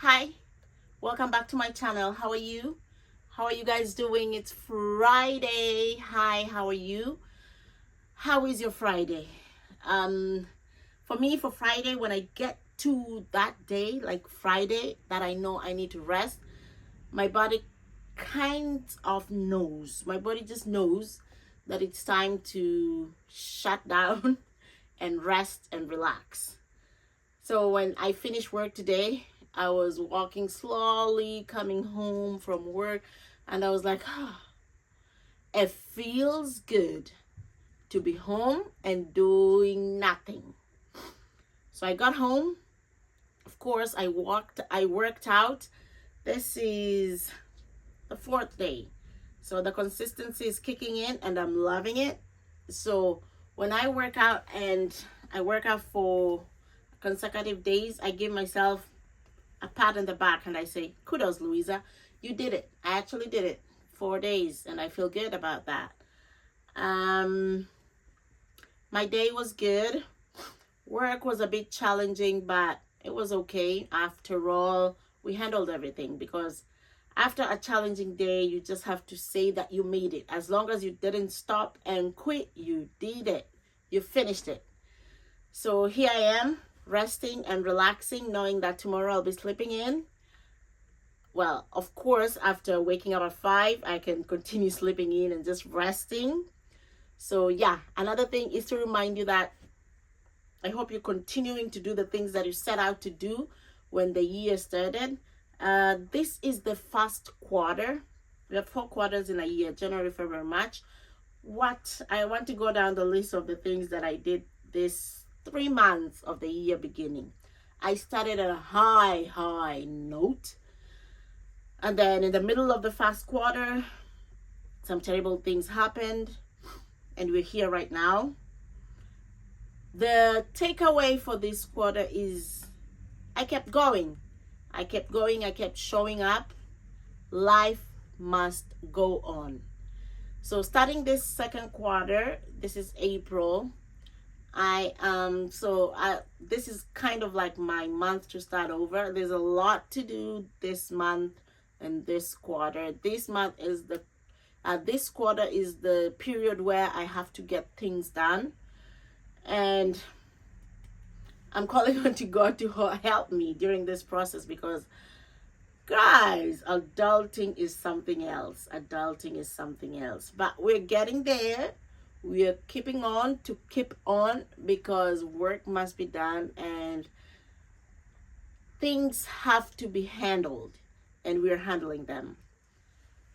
Hi, welcome back to my channel. How are you? How are you guys doing? It's Friday. Hi, how are you? How is your Friday? Um, for me, for Friday, when I get to that day, like Friday, that I know I need to rest, my body kind of knows. My body just knows that it's time to shut down and rest and relax. So when I finished work today, I was walking slowly coming home from work, and I was like, oh, it feels good to be home and doing nothing. So I got home. Of course, I worked out. This is the fourth day. So the consistency is kicking in and I'm loving it. So when I work out and I work out for consecutive days, I give myself a pat on the back and I say, kudos, Louisa. You did it. I actually did it. 4 days and I feel good about that. My day was good. Work was a bit challenging, but it was okay. After all, we handled everything because after a challenging day, you just have to say that you made it. As long as you didn't stop and quit, you did it. You finished it. So here I am, resting and relaxing, knowing that tomorrow I'll be sleeping in. Well, of course, after waking up at 5, I can continue sleeping in and just resting. So yeah, another thing is to remind you that I hope you're continuing to do the things that you set out to do when the year started. This is the first quarter. We have 4 quarters in a year: January, February, March. What I want to go down the list of the things that I did this 3 months of the year beginning. I started at a high note, and then in the middle of the first quarter, some terrible things happened, and we're here right now. The takeaway for this quarter is I kept going. I kept showing up. Life must go on. So starting this second quarter, this is April. This is kind of like my month to start over. There's a lot to do this month and this quarter. This quarter is the period where I have to get things done, and I'm calling on to God to help me during this process because, guys, adulting is something else. Adulting is something else. But we're getting there. We are keeping on to keep on because work must be done and things have to be handled, and we're handling them.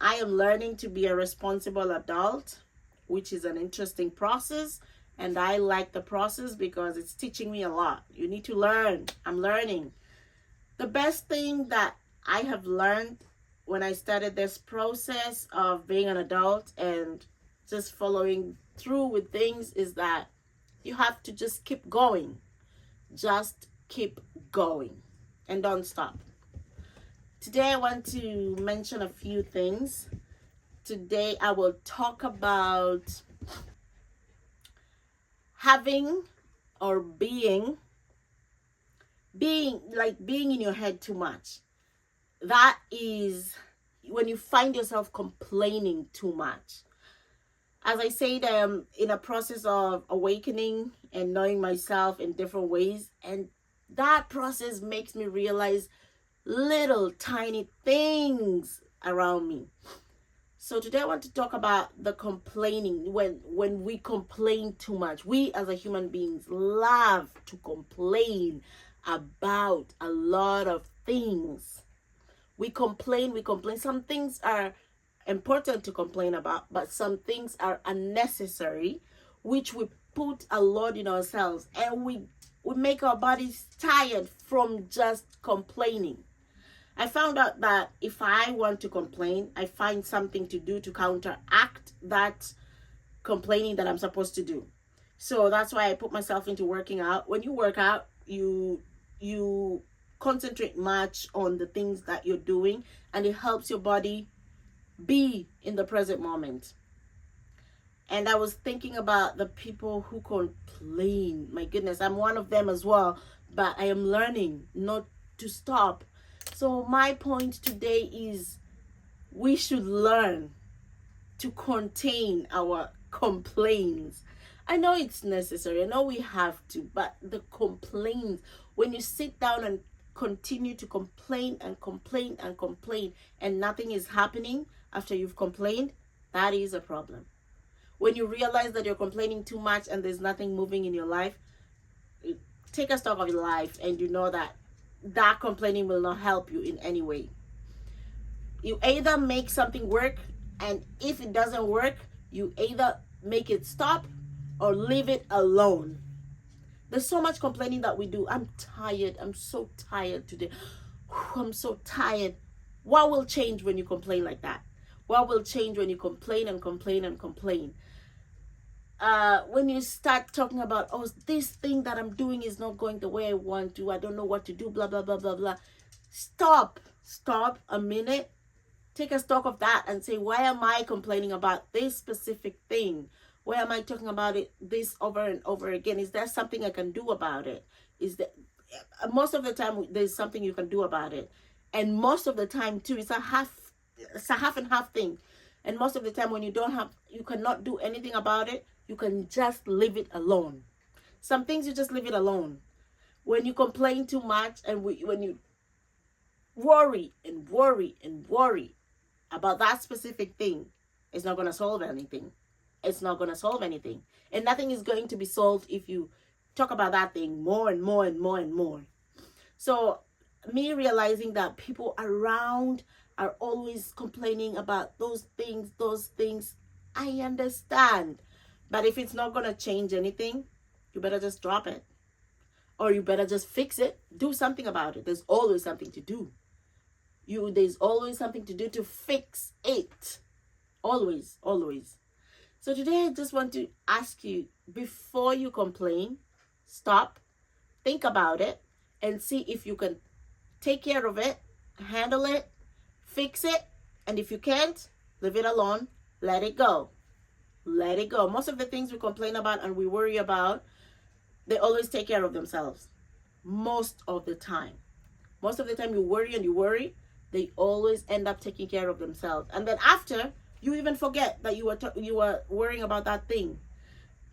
I am learning to be a responsible adult, which is an interesting process. And I like the process because it's teaching me a lot. You need to learn. I'm learning. The best thing that I have learned when I started this process of being an adult and just following through with things is that you have to just keep going. Just keep going and don't stop. Today I want to mention a few things. Today I will talk about having or being in your head too much. That is when you find yourself complaining too much. As I said, in a process of awakening and knowing myself in different ways, and that process makes me realize little tiny things around me. So today I want to talk about the complaining. When we complain too much, we as a human beings love to complain about a lot of things. We complain. Some things are important to complain about, but some things are unnecessary, which we put a load in ourselves, and we make our bodies tired from just complaining. I found out that if I want to complain, I find something to do to counteract that complaining that I'm supposed to do. So that's why I put myself into working out. When you work out, you concentrate much on the things that you're doing, and it helps your body be in the present moment. And I was thinking about the people who complain. My goodness, I'm one of them as well, but I am learning not to stop. So my point today is we should learn to contain our complaints. I know it's necessary, I know we have to, but the complaints, when you sit down and continue to complain and complain and complain and nothing is happening after you've complained, that is a problem. When you realize that you're complaining too much and there's nothing moving in your life, take a stock of your life and you know that that complaining will not help you in any way. You either make something work, and if it doesn't work, you either make it stop or leave it alone. There's so much complaining that we do. I'm tired. I'm so tired today. I'm so tired. What will change when you complain like that? What will change when you complain and complain and complain? When you start talking about, oh, this thing that I'm doing is not going the way I want to, I don't know what to do, blah, blah, blah, blah, blah. Stop a minute. Take a stock of that and say, why am I complaining about this specific thing? Why am I talking about it this over and over again? Is there something I can do about it? Is that most of the time there's something you can do about it, and most of the time too, it's a half and half thing. And most of the time when you cannot do anything about it, you can just leave it alone. Some things you just leave it alone. When you complain too much and when you worry and worry and worry about that specific thing, it's not going to solve anything. It's not going to solve anything. And nothing is going to be solved if you talk about that thing more and more and more and more. So me realizing that people around are always complaining about those things, I understand. But if it's not going to change anything, you better just drop it. Or you better just fix it. Do something about it. There's always something to do. There's always something to do to fix it. Always, always. So today I just want to ask you, before you complain, stop, think about it, and see if you can take care of it, handle it, fix it, and if you can't, leave it alone, let it go. Let it go. Most of the things we complain about and we worry about, they always take care of themselves. Most of the time. Most of the time you worry, they always end up taking care of themselves. And then after, you even forget that you were worrying about that thing.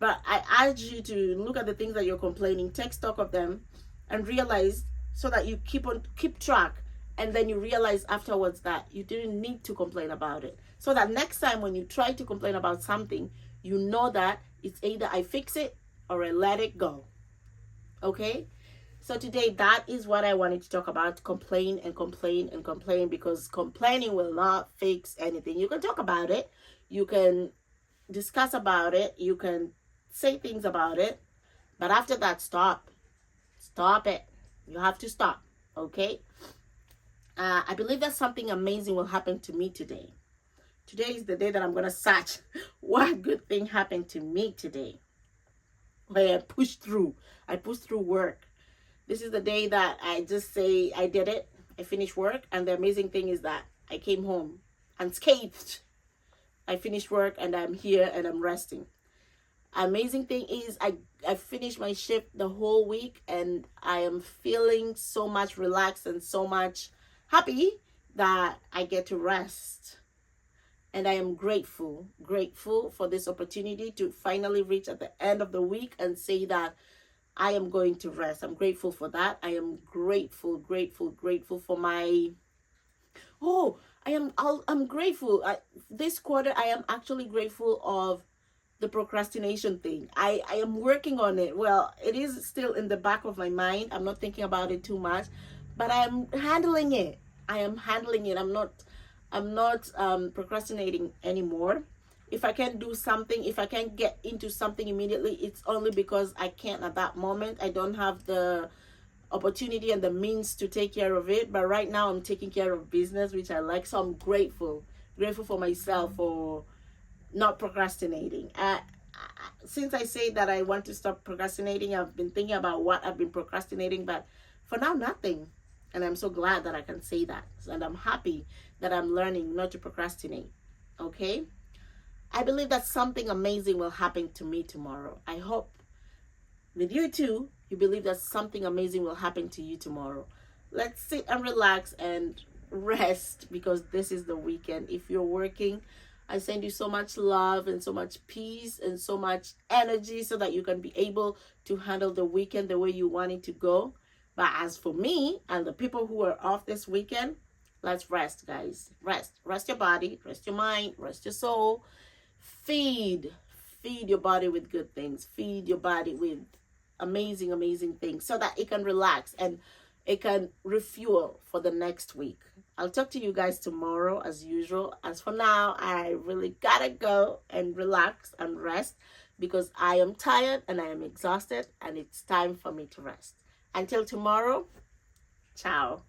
But I urge you to look at the things that you're complaining, take stock of them, and realize, so that you keep track, and then you realize afterwards that you didn't need to complain about it. So that next time when you try to complain about something, you know that it's either I fix it or I let it go. Okay? So today, that is what I wanted to talk about. Complain and complain and complain, because complaining will not fix anything. You can talk about it. You can discuss about it. You can say things about it. But after that, stop. Stop it. You have to stop. Okay? I believe that something amazing will happen to me today. Today is the day that I'm going to search what good thing happened to me today. Where I pushed through. I pushed through work. This is the day that I just say I did it. I finished work. And the amazing thing is that I came home unscathed. I finished work and I'm here and I'm resting. Amazing thing is I finished my shift the whole week and I am feeling so much relaxed and so much happy that I get to rest. And I am grateful for this opportunity to finally reach at the end of the week and say that I am going to rest. I'm grateful for that. I am grateful for my... I'm grateful. This quarter, I am actually grateful of the procrastination thing. I am working on it. Well, it is still in the back of my mind. I'm not thinking about it too much, but I am handling it. I'm not procrastinating anymore. If I can't do something, if I can't get into something immediately, it's only because I can't at that moment. I don't have the opportunity and the means to take care of it. But right now I'm taking care of business, which I like. So I'm grateful for myself for not procrastinating. Since I say that I want to stop procrastinating, I've been thinking about what I've been procrastinating, but for now, nothing. And I'm so glad that I can say that. And I'm happy that I'm learning not to procrastinate. Okay? I believe that something amazing will happen to me tomorrow. I hope with you too, you believe that something amazing will happen to you tomorrow. let's sit and relax and rest, because this is the weekend. If you're working, I send you so much love and so much peace and so much energy so that you can be able to handle the weekend the way you want it to go. But as for me and the people who are off this weekend, let's rest, guys. Rest your body, rest your mind, rest your soul. Feed your body with good things. Feed your body with amazing things so that it can relax and it can refuel for the next week. I'll talk to you guys tomorrow as usual. As for now, I really gotta go and relax and rest, because I am tired and I am exhausted and it's time for me to rest. Until tomorrow, ciao.